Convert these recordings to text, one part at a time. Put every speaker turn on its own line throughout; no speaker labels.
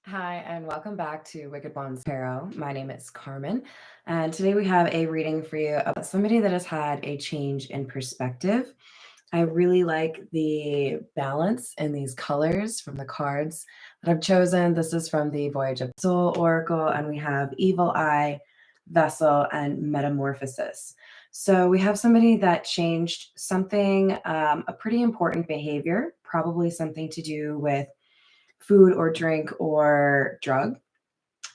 Hi, and welcome back to Wicked Ones Tarot. My name is Carmen, and today we have a reading for you about somebody that has had a change in perspective. I really like the balance in these colors from the cards that I've chosen. This is from the Voyage of Soul Oracle, and we have Evil Eye, Vessel, and Metamorphosis. So we have somebody that changed something, a pretty important behavior, probably something to do with food or drink or drug.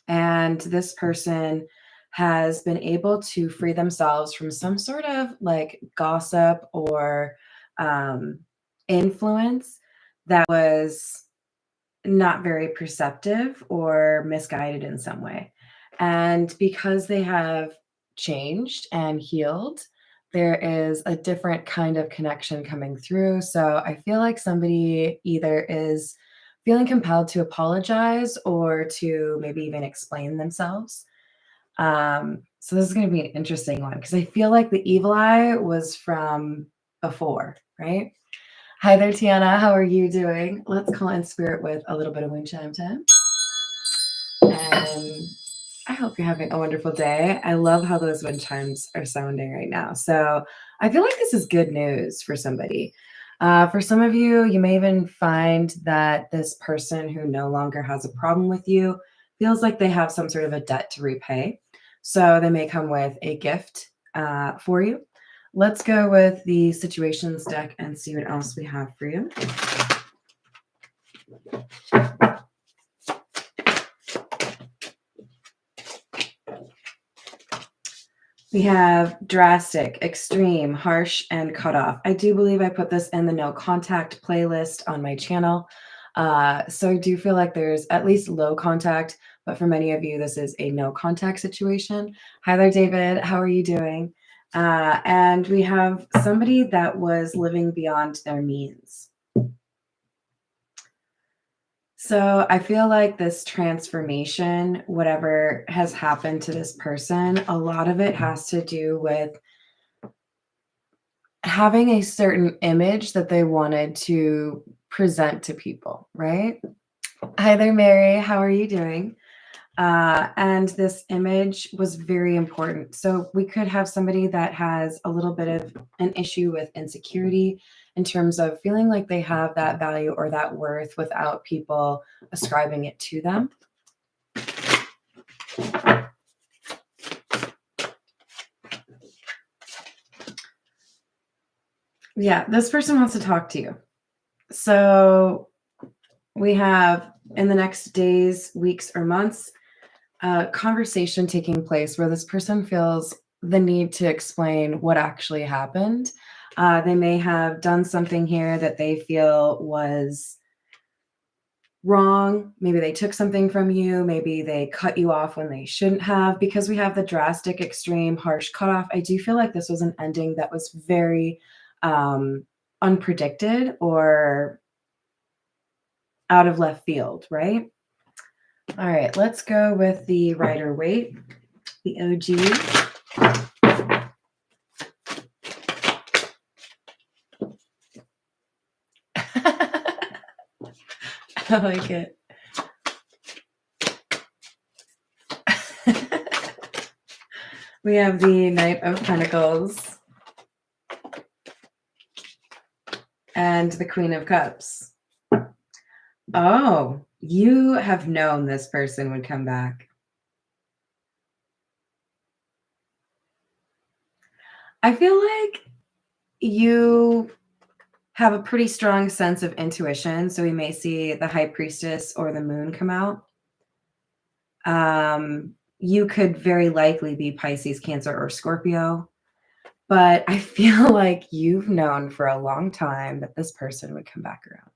And this person has been able to free themselves from some sort of like gossip or um, influence that was not very perceptive or misguided in some way. And because they have changed and healed, there is a different kind of connection coming through. So I feel like somebody either is feeling compelled to apologize or to maybe even explain themselves. So this is going to be an interesting one because I feel like the evil eye was from before, right? Hi there, Tiana. How are you doing? Let's call in spirit with a little bit of wind chime time. And I hope you're having a wonderful day. I love how those wind chimes are sounding right now. So I feel like this is good news for somebody. For some of you, you may even find that this person who no longer has a problem with you feels like they have some sort of a debt to repay. So they may come with a gift for you. Let's go with the situations deck and see what else we have for you. We have drastic, extreme, harsh, and cutoff. I do believe I put this in the no contact playlist on my channel. So I do feel like there's at least low contact, but for many of you, this is a no contact situation. Hi there, David. How are you doing? And we have somebody that was living beyond their means. So I feel like this transformation, whatever has happened to this person, a lot of it has to do with having a certain image that they wanted to present to people, right? Hi there, Mary. How are you doing? And this image was very important. So we could have somebody that has a little bit of an issue with insecurity in terms of feeling like they have that value or that worth without people ascribing it to them. Yeah, this person wants to talk to you. So we have in the next days, weeks, or months, a conversation taking place where this person feels the need to explain what actually happened. They may have done something here that they feel was wrong. Maybe they took something from you. Maybe they cut you off when they shouldn't have. Because we have the drastic, extreme, harsh cutoff, I do feel like this was an ending that was very unpredicted or out of left field, right? All right, let's go with the Rider Waite, the OG. I like it. We have the Knight of Pentacles and the Queen of Cups. Oh, you have known this person would come back. I feel like you have a pretty strong sense of intuition. So we may see the High Priestess or the Moon come out. You could very likely be Pisces, Cancer, or Scorpio. But I feel like you've known for a long time that this person would come back around,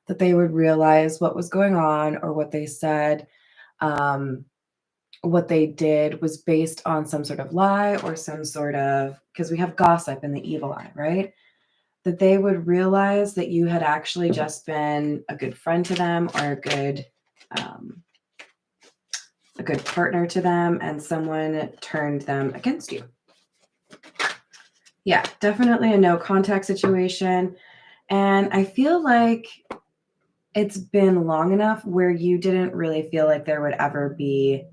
that they would realize what was going on or what they said, what they did was based on some sort of lie or some sort of, because we have gossip in the evil eye, right? That they would realize that you had actually just been a good friend to them or a good partner to them, and someone turned them against you. Yeah, definitely a no contact situation. And I feel like it's been long enough where you didn't really feel like there would ever be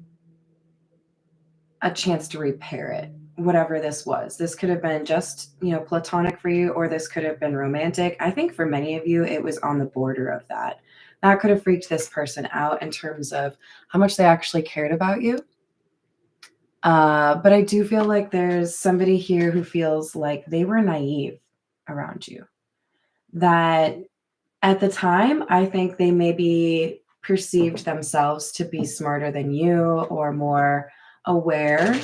a chance to repair it, whatever this was. This could have been just, platonic for you, or this could have been romantic. I think for many of you, it was on the border of that. That could have freaked this person out in terms of how much they actually cared about you. But I do feel like there's somebody here who feels like they were naive around you. That at the time, I think they maybe perceived themselves to be smarter than you or more aware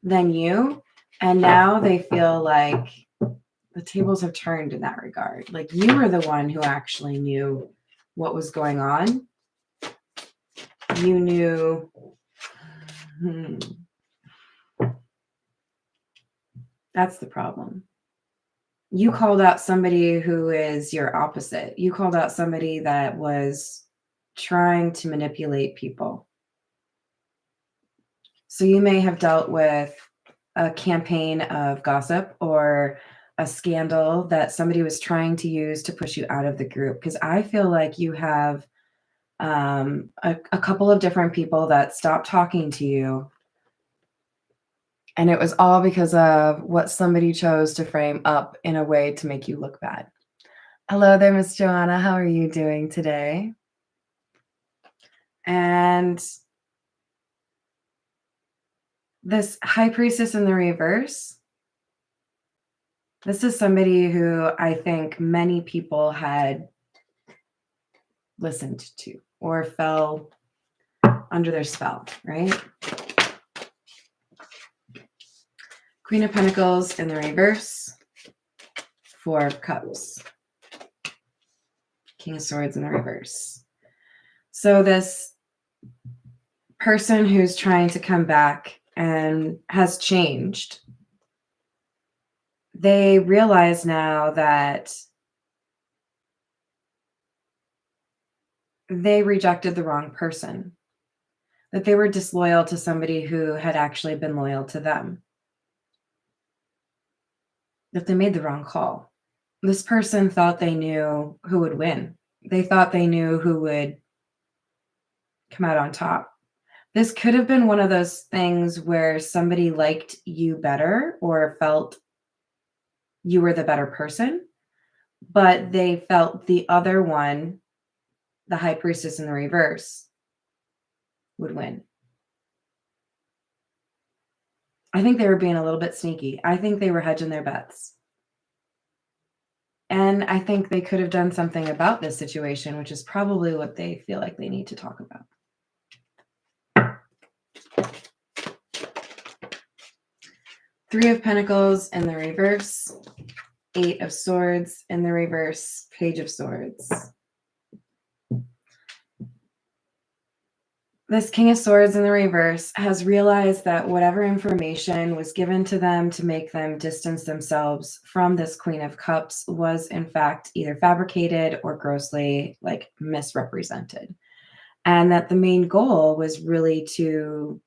than you. And now they feel like the tables have turned in that regard. Like you were the one who actually knew what was going on. You knew. That's the problem. You called out somebody who is your opposite. You called out somebody that was trying to manipulate people. So you may have dealt with a campaign of gossip or a scandal that somebody was trying to use to push you out of the group. Because I feel like you have a couple of different people that stopped talking to you. And it was all because of what somebody chose to frame up in a way to make you look bad. Hello there, Miss Joanna. How are you doing today? And this High Priestess in the reverse, this is somebody who I think many people had listened to or fell under their spell, right? Queen of Pentacles in the reverse, Four of Cups, King of Swords in the reverse. So this person who's trying to come back and has changed, they realize now that they rejected the wrong person, that they were disloyal to somebody who had actually been loyal to them, that they made the wrong call. This person thought they knew who would win. They thought they knew who would come out on top. This could have been one of those things where somebody liked you better or felt you were the better person, but they felt the other one, the High Priestess in the reverse, would win. I think they were being a little bit sneaky. I think they were hedging their bets. And I think they could have done something about this situation, which is probably what they feel like they need to talk about. Three of Pentacles in the reverse, Eight of Swords in the reverse, Page of Swords. This King of Swords in the reverse has realized that whatever information was given to them to make them distance themselves from this Queen of Cups was in fact either fabricated or grossly misrepresented. And that the main goal was really to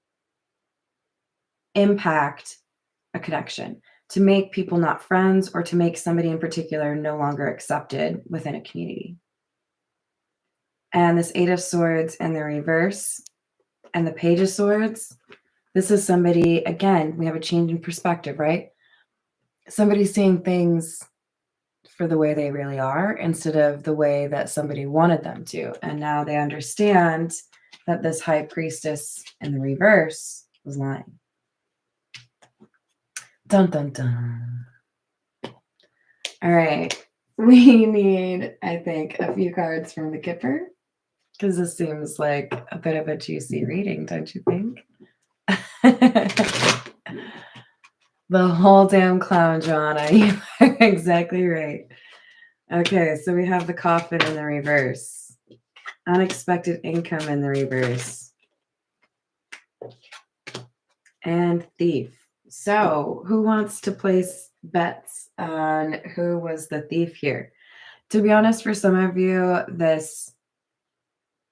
impact a connection, to make people not friends or to make somebody in particular no longer accepted within a community. And this Eight of Swords in the reverse and the Page of Swords, this is somebody, again, we have a change in perspective, right? Somebody seeing things for the way they really are instead of the way that somebody wanted them to. And now they understand that this High Priestess in the reverse was lying. Dun, dun, dun. All right. We need, I think, a few cards from the Kipper, because this seems like a bit of a juicy reading, don't you think? The whole damn clown, Joanna. You are exactly right. Okay, so we have the Coffin in the reverse. Unexpected income in the reverse. And Thief. So who wants to place bets on who was the thief here? To be honest, for some of you, this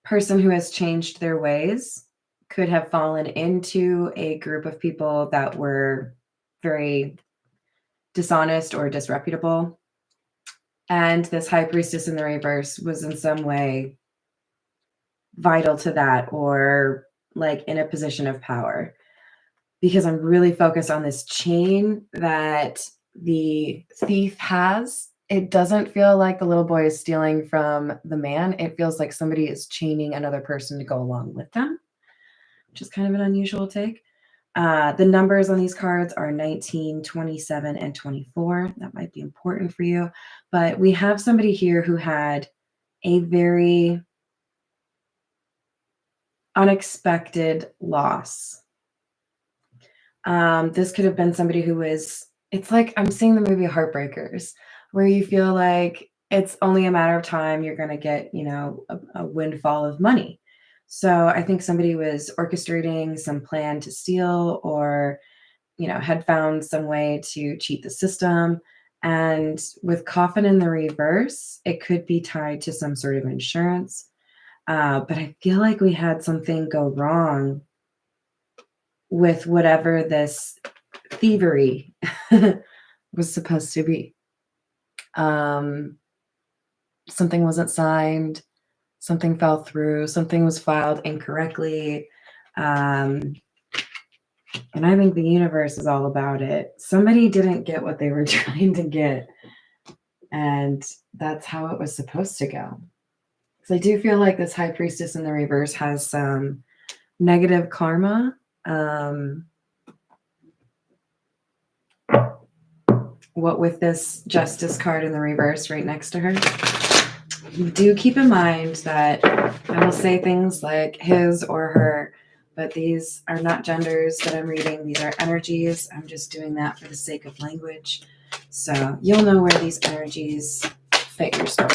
person who has changed their ways could have fallen into a group of people that were very dishonest or disreputable. And this High Priestess in the reverse was in some way vital to that, or like in a position of power, because I'm really focused on this chain that the thief has. It doesn't feel like the little boy is stealing from the man. It feels like somebody is chaining another person to go along with them, which is kind of an unusual take. The numbers on these cards are 19, 27, and 24. That might be important for you. But we have somebody here who had a very unexpected loss. This could have been somebody who was, it's like I'm seeing the movie Heartbreakers, where you feel like it's only a matter of time you're going to get, a windfall of money. So I think somebody was orchestrating some plan to steal, or, had found some way to cheat the system. And with coffin in the reverse, it could be tied to some sort of insurance. But I feel like we had something go wrong with whatever this thievery was supposed to be. Something wasn't signed, something fell through, something was filed incorrectly. And I think the universe is all about it. Somebody didn't get what they were trying to get, and that's how it was supposed to go. So I do feel like this High Priestess in the reverse has some negative karma. What with this Justice card in the reverse right next to her. Do keep in mind that I will say things like his or her, but these are not genders that I'm reading. These are energies. I'm just doing that for the sake of language. So you'll know where these energies fit your story.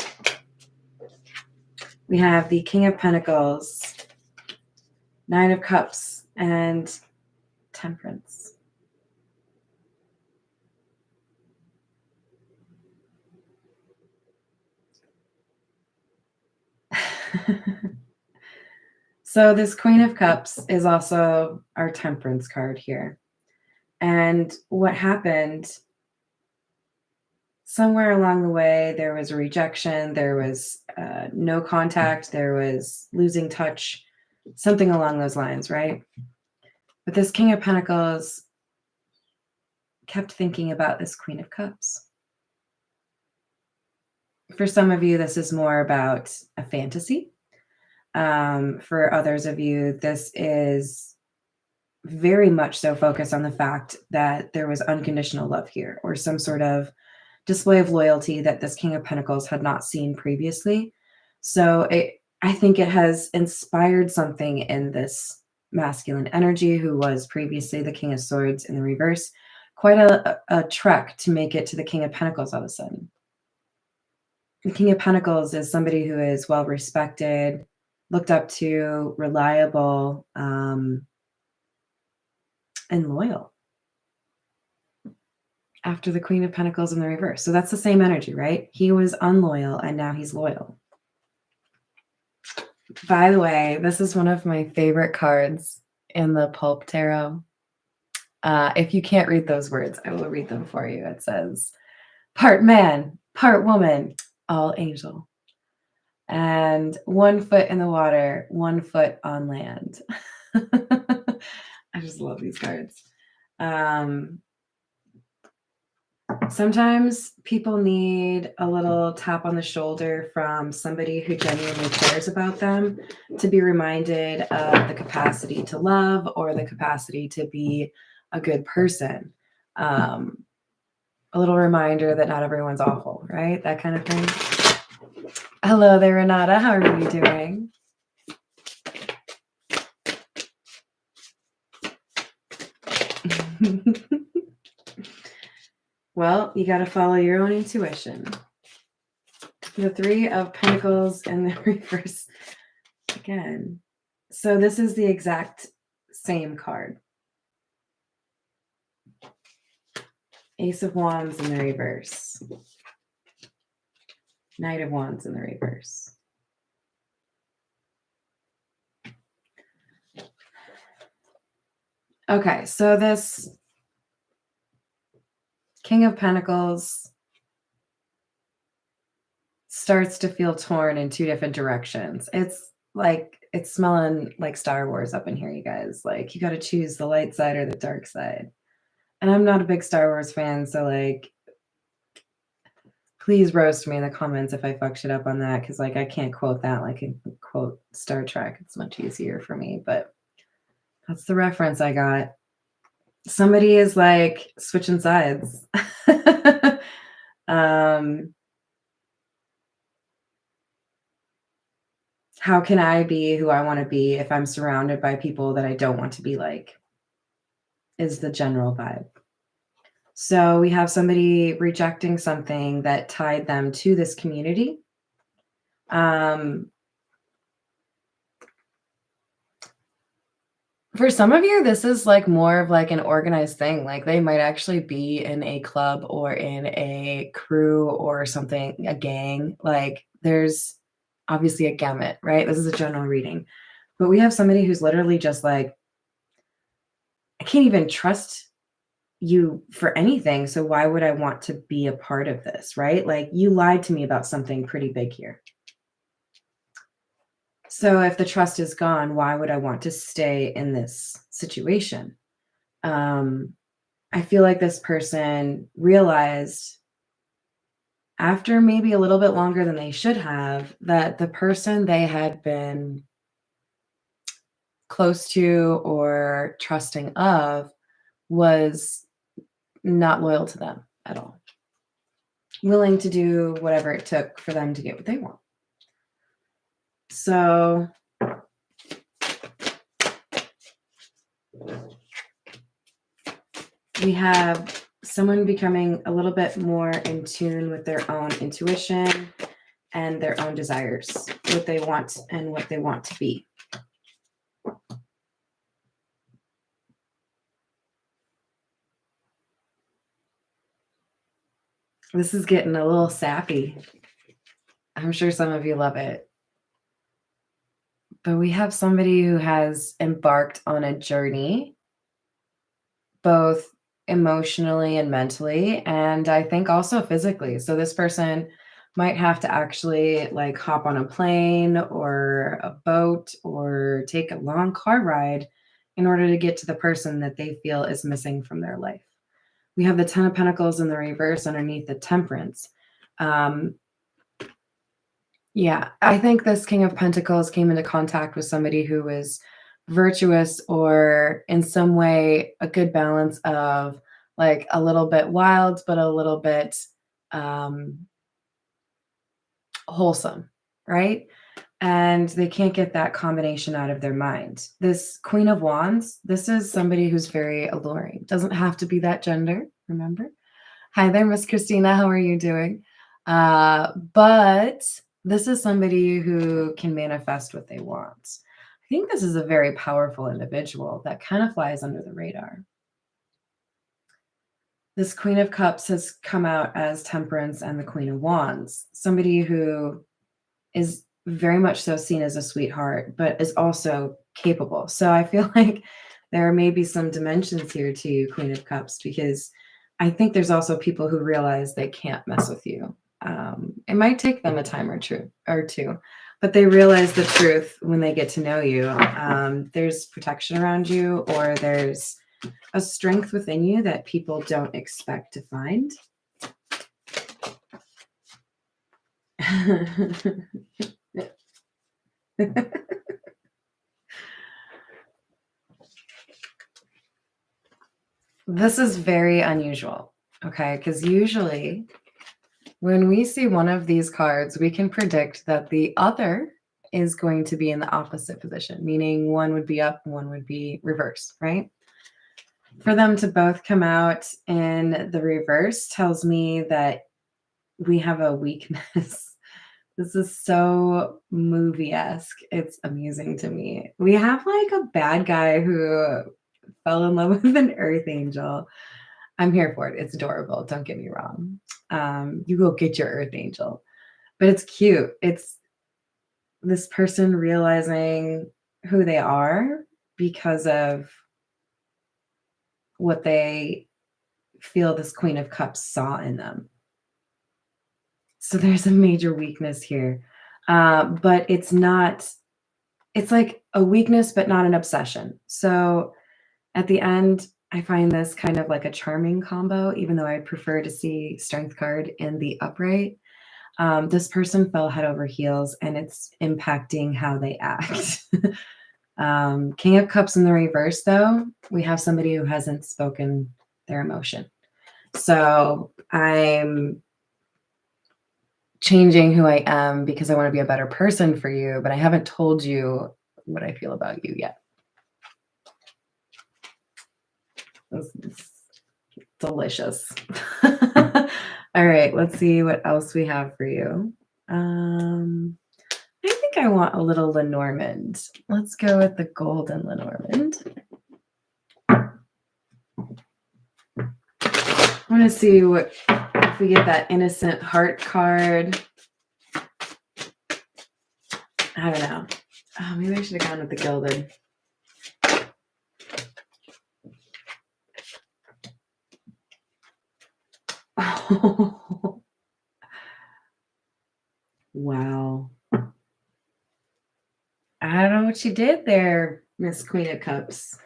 We have the King of Pentacles, Nine of Cups, and Temperance. So this Queen of Cups is also our Temperance card here. And what happened, somewhere along the way, there was a rejection, there was no contact, there was losing touch, something along those lines, right? But this King of Pentacles kept thinking about this Queen of Cups. For some of you, this is more about a fantasy. For others of you, this is very much so focused on the fact that there was unconditional love here, or some sort of display of loyalty that this King of Pentacles had not seen previously. So I think it has inspired something in this masculine energy, who was previously the King of Swords in the reverse. Quite a trek to make it to the King of Pentacles all of a sudden. The King of Pentacles is somebody who is well respected, looked up to, reliable, and loyal, after the Queen of Pentacles in the reverse. So that's the same energy, right? He was unloyal and now he's loyal. By the way, this is one of my favorite cards in the Pulp Tarot. If you can't read those words, I will read them for you. It says, part man, part woman, all angel. And 1 foot in the water, 1 foot on land. I just love these cards. Sometimes people need a little tap on the shoulder from somebody who genuinely cares about them, to be reminded of the capacity to love, or the capacity to be a good person. A little reminder that not everyone's awful, right? That kind of thing. Hello there, Renata. How are you doing? Well, you got to follow your own intuition. The Three of Pentacles in the reverse again. So this is the exact same card. Ace of Wands in the reverse. Knight of Wands in the reverse. Okay, so this King of Pentacles starts to feel torn in two different directions. It's like it's smelling like Star Wars up in here, you guys. Like you got to choose the light side or the dark side. And I'm not a big Star Wars fan, so like please roast me in the comments if I fuck shit up on that, because like I can't quote that like I can quote Star Trek. It's much easier for me, but that's the reference I got. Somebody is like switching sides. um how can I be who I want to be if I'm surrounded by people that I don't want to be like, is the general vibe. So we have somebody rejecting something that tied them to this community. For some of you, this is like more of like an organized thing. Like they might actually be in a club or in a crew or something, a gang. Like there's obviously a gamut, right? This is a general reading. But we have somebody who's literally just like, I can't even trust you for anything. So why would I want to be a part of this, right? Like you lied to me about something pretty big here. So if the trust is gone, why would I want to stay in this situation? I feel like this person realized after maybe a little bit longer than they should have that the person they had been close to or trusting of was not loyal to them at all, willing to do whatever it took for them to get what they want. So we have someone becoming a little bit more in tune with their own intuition and their own desires, what they want and what they want to be. This is getting a little sappy. I'm sure some of you love it. But we have somebody who has embarked on a journey, both emotionally and mentally, and I think also physically. So this person might have to actually like hop on a plane or a boat or take a long car ride in order to get to the person that they feel is missing from their life. We have the Ten of Pentacles in the reverse underneath the Temperance. Yeah, I think this King of Pentacles came into contact with somebody who was virtuous or in some way a good balance of like a little bit wild, but a little bit wholesome, right? And they can't get that combination out of their mind. This Queen of Wands, this is somebody who's very alluring. Doesn't have to be that gender, remember? Hi there, Miss Christina. How are you doing? But this is somebody who can manifest what they want. I think this is a very powerful individual that kind of flies under the radar. This Queen of Cups has come out as Temperance and the Queen of Wands. Somebody who is very much so seen as a sweetheart, but is also capable. So I feel like there may be some dimensions here to Queen of Cups, because I think there's also people who realize they can't mess with you. It might take them a time or two, but they realize the truth when they get to know you. There's protection around you, or there's a strength within you that people don't expect to find. This is very unusual, okay? Because usually when we see one of these cards, we can predict that the other is going to be in the opposite position, meaning one would be up, one would be reverse, right? For them to both come out in the reverse tells me that we have a weakness. This is so movie-esque. It's amusing to me. We have like a bad guy who fell in love with an earth angel. I'm here for it. It's adorable. Don't get me wrong. You go get your earth angel. But it's cute. It's this person realizing who they are because of what they feel this Queen of Cups saw in them. So there's a major weakness here. But it's not, it's like a weakness, but not an obsession. So at the end, I find this kind of like a charming combo, even though I prefer to see strength card in the upright. This person fell head over heels and it's impacting how they act. King of Cups in the reverse, though, we have somebody who hasn't spoken their emotion. So I'm changing who I am because I want to be a better person for you, but I haven't told you what I feel about you yet. This is delicious. All right, let's see what else we have for you. I think I want a little Lenormand. Let's go with the golden Lenormand. I want to see what if we get that innocent heart card. I don't know. Oh, maybe I should have gone with the gilded. Oh. Wow. I don't know what you did there, Miss Queen of Cups.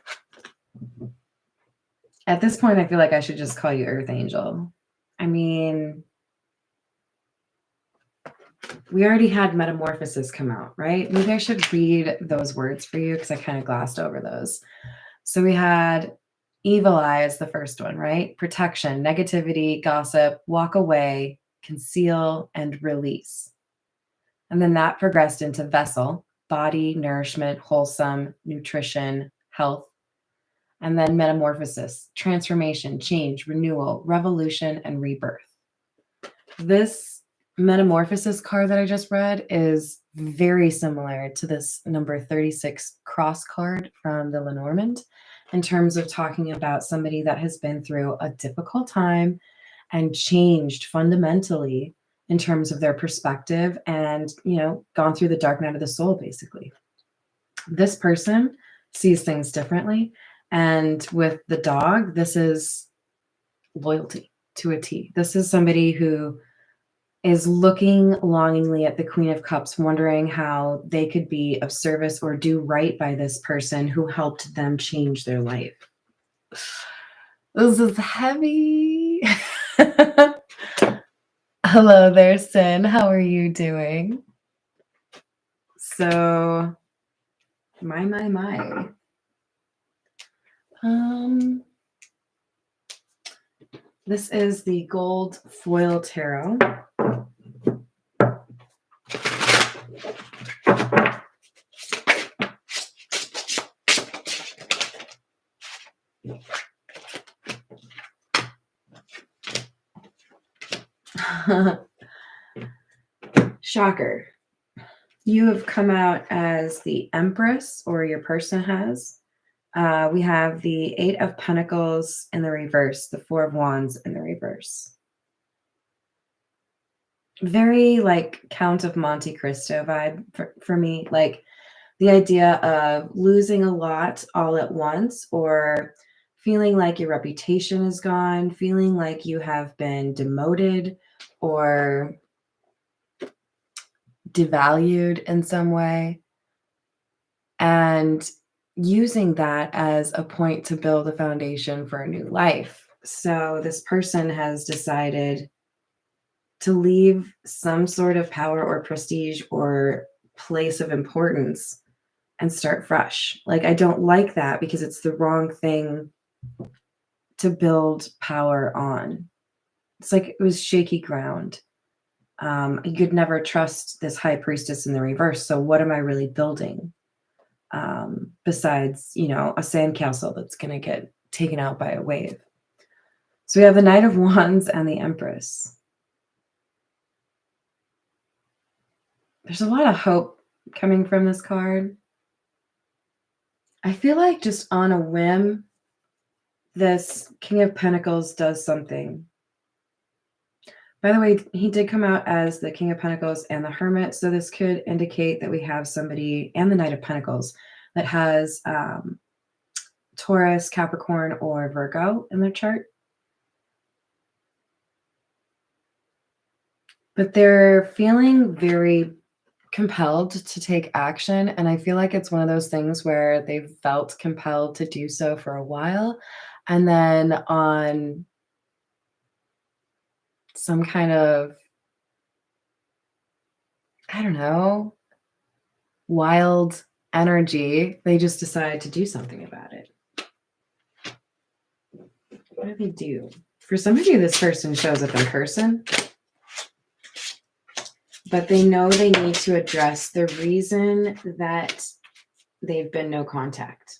At this point, I feel like I should just call you Earth Angel. I mean, we already had Metamorphosis come out, right? Maybe I should read those words for you because I kind of glossed over those. So we had Evil Eye as the first one, right? Protection, negativity, gossip, walk away, conceal, and release. And then that progressed into Vessel, body, nourishment, wholesome, nutrition, health. And then Metamorphosis, transformation, change, renewal, revolution, and rebirth. This Metamorphosis card that I just read is very similar to this number 36 cross card from the Lenormand in terms of talking about somebody that has been through a difficult time and changed fundamentally in terms of their perspective and, gone through the dark night of the soul, basically. This person sees things differently. And with the dog, this is loyalty to a T. This is somebody who is looking longingly at the Queen of Cups, wondering how they could be of service or do right by this person who helped them change their life. This is heavy. Hello there, Sin. How are you doing? So, my. This is the gold foil tarot. Shocker. You have come out as the Empress, or your person has. We have the Eight of Pentacles in the reverse, the Four of Wands in the reverse. Very like Count of Monte Cristo vibe for me. Like the idea of losing a lot all at once, or feeling like your reputation is gone, feeling like you have been demoted or devalued in some way, and using that as a point to build a foundation for a new life. So this person has decided to leave some sort of power or prestige or place of importance and start fresh. Like, I don't like that because it's the wrong thing to build power on. It's like it was shaky ground. You could never trust this high priestess in the reverse. So what am I really building? Besides, a sandcastle that's going to get taken out by a wave. So we have the Knight of Wands and the Empress. There's a lot of hope coming from this card. I feel like just on a whim, this King of Pentacles does something. By the way, he did come out as the King of Pentacles and the Hermit, so this could indicate that we have somebody, and the Knight of Pentacles, that has Taurus, Capricorn, or Virgo in their chart. but they're feeling very compelled to take action. And I feel like it's one of those things where they've felt compelled to do so for a while. And then on some kind of, I don't know, wild energy, they just decide to do something about it. What do they do? For some of you, this person shows up in person, but they know they need to address the reason that they've been no contact.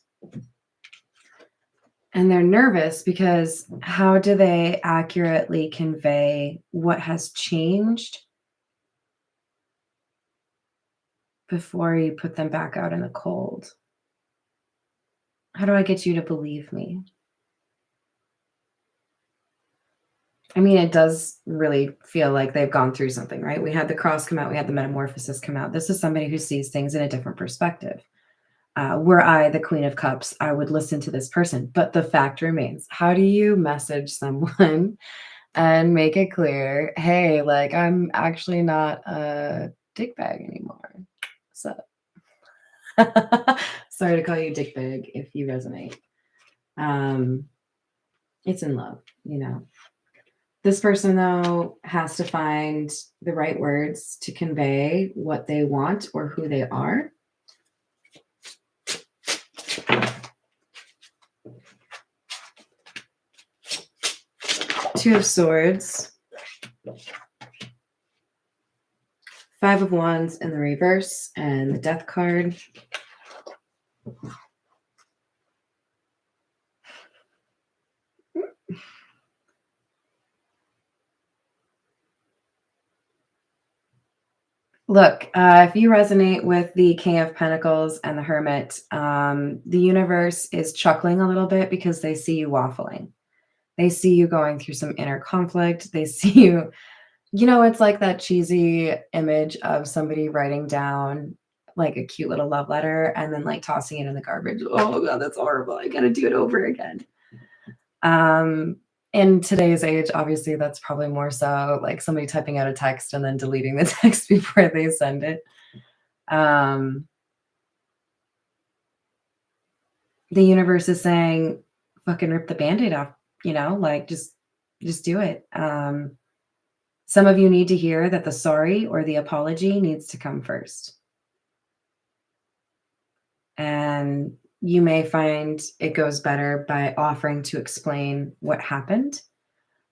And they're nervous because how do they accurately convey what has changed before you put them back out in the cold? How do I get you to believe me? I mean, it does really feel like they've gone through something, right? We had the cross come out, we had the metamorphosis come out. This is somebody who sees things in a different perspective. Were I the Queen of Cups, I would listen to this person. But the fact remains, how do you message someone and make it clear, hey, like, I'm actually not a dick bag anymore? So, sorry to call you dick bag if you resonate. It's in love, you know. This person, though, has to find the right words to convey what they want or who they are. Two of Swords, Five of Wands in the reverse, and the Death card. Look, if you resonate with the King of Pentacles and the Hermit, the universe is chuckling a little bit because they see you waffling. They see you going through some inner conflict. They see you, you know, it's like that cheesy image of somebody writing down like a cute little love letter and then like tossing it in the garbage. Oh God, that's horrible. I gotta do it over again. In today's age, obviously that's probably more so like somebody typing out a text and then deleting the text before they send it. The universe is saying, fucking rip the Band-Aid off, you know, like just do it. Some of you need to hear that the sorry or the apology needs to come first. And you may find it goes better by offering to explain what happened.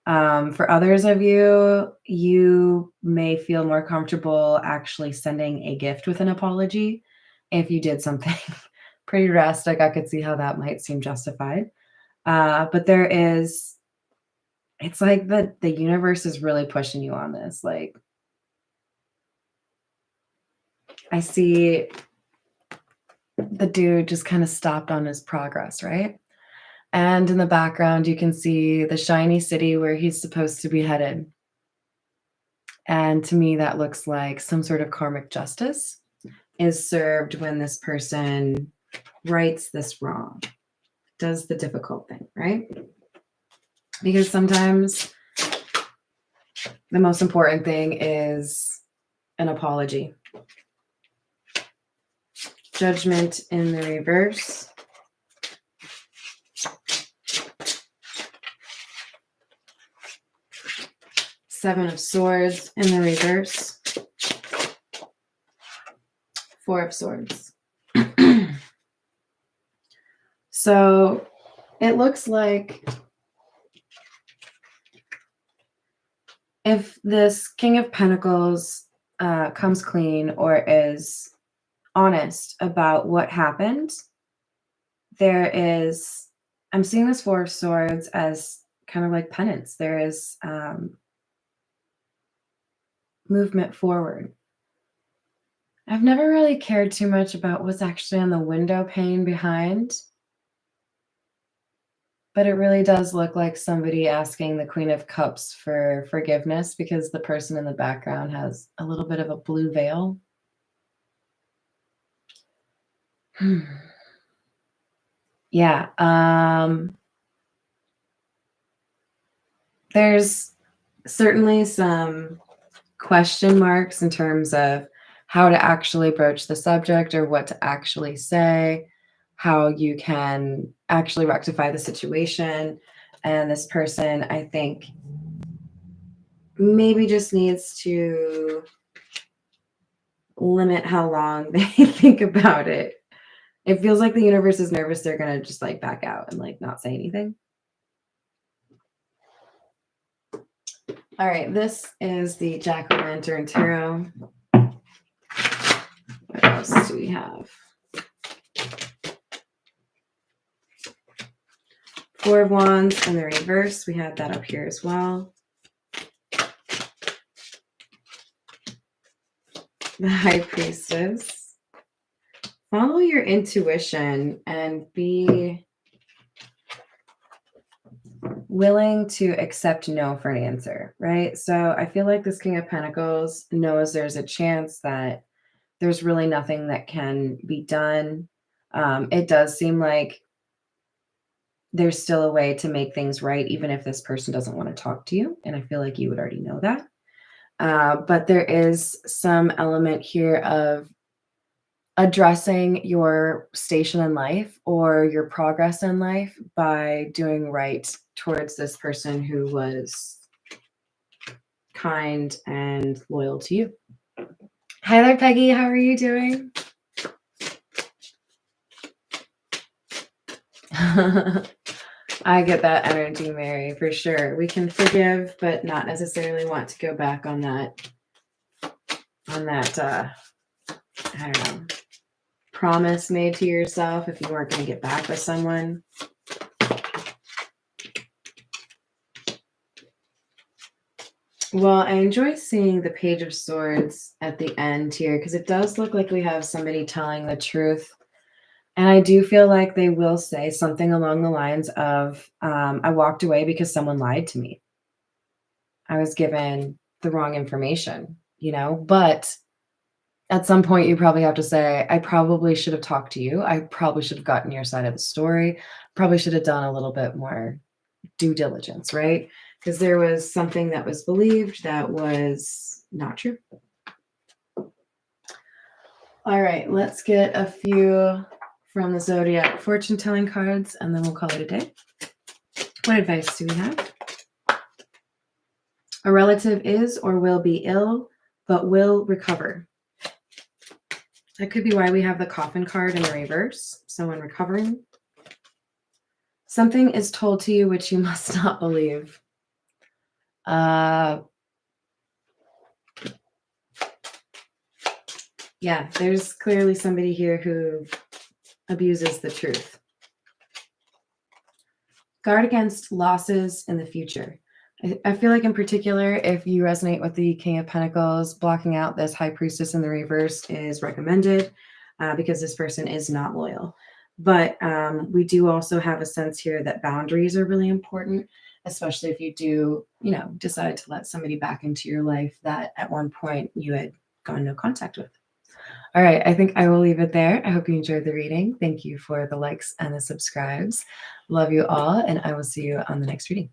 For others of you, you may feel more comfortable actually sending a gift with an apology. If you did something pretty drastic, I could see how that might seem justified. But there is, it's like the universe is really pushing you on this. Like, I see the dude just kind of stopped on his progress, right? And in the background, you can see the shiny city where he's supposed to be headed. And to me, that looks like some sort of karmic justice is served when this person rights this wrong, does the difficult thing, right? Because sometimes the most important thing is an apology. Judgment in the reverse. Seven of Swords in the reverse. Four of Swords. So it looks like if this King of Pentacles comes clean or is honest about what happened, there is, I'm seeing this Four of Swords as kind of like penance. There is movement forward. I've never really cared too much about what's actually on the window pane behind, but it really does look like somebody asking the Queen of Cups for forgiveness because the person in the background has a little bit of a blue veil. Yeah. There's certainly some question marks in terms of how to actually broach the subject or what to actually say, how you can actually rectify the situation. And this person, I think, maybe just needs to limit how long they think about it. It feels like the universe is nervous they're going to just like back out and like not say anything. All right, this is the Jack-o'-lantern tarot. What else do we have? Four of Wands in the reverse. We had that up here as well. The High Priestess. Follow your intuition and be willing to accept no for an answer, right? So I feel like this King of Pentacles knows there's a chance that there's really nothing that can be done. It does seem like there's still a way to make things right, even if this person doesn't want to talk to you. And I feel like you would already know that. But there is some element here of addressing your station in life or your progress in life by doing right towards this person who was kind and loyal to you. Hi there, Peggy. How are you doing? I get that energy, Mary, for sure. We can forgive, but not necessarily want to go back on that, I don't know, promise made to yourself if you weren't going to get back with someone. Well, I enjoy seeing the Page of Swords at the end here because it does look like we have somebody telling the truth. And I do feel like they will say something along the lines of, I walked away because someone lied to me. I was given the wrong information, you know, but at some point you probably have to say, I probably should have talked to you. I probably should have gotten your side of the story. Probably should have done a little bit more due diligence, right? Because there was something that was believed that was not true. All right, let's get a few from the Zodiac fortune telling cards, and then we'll call it a day. What advice do we have? A relative is or will be ill, but will recover. That could be why we have the coffin card in the reverse. Someone recovering. Something is told to you which you must not believe. Yeah, there's clearly somebody here who abuses the truth. Guard against losses in the future. I feel like in particular, if you resonate with the King of Pentacles, blocking out this High Priestess in the reverse is recommended because this person is not loyal. But we do also have a sense here that boundaries are really important, especially if you do, you know, decide to let somebody back into your life that at one point you had gone no contact with. All right, I think I will leave it there. I hope you enjoyed the reading. Thank you for the likes and the subscribes. Love you all, and I will see you on the next reading.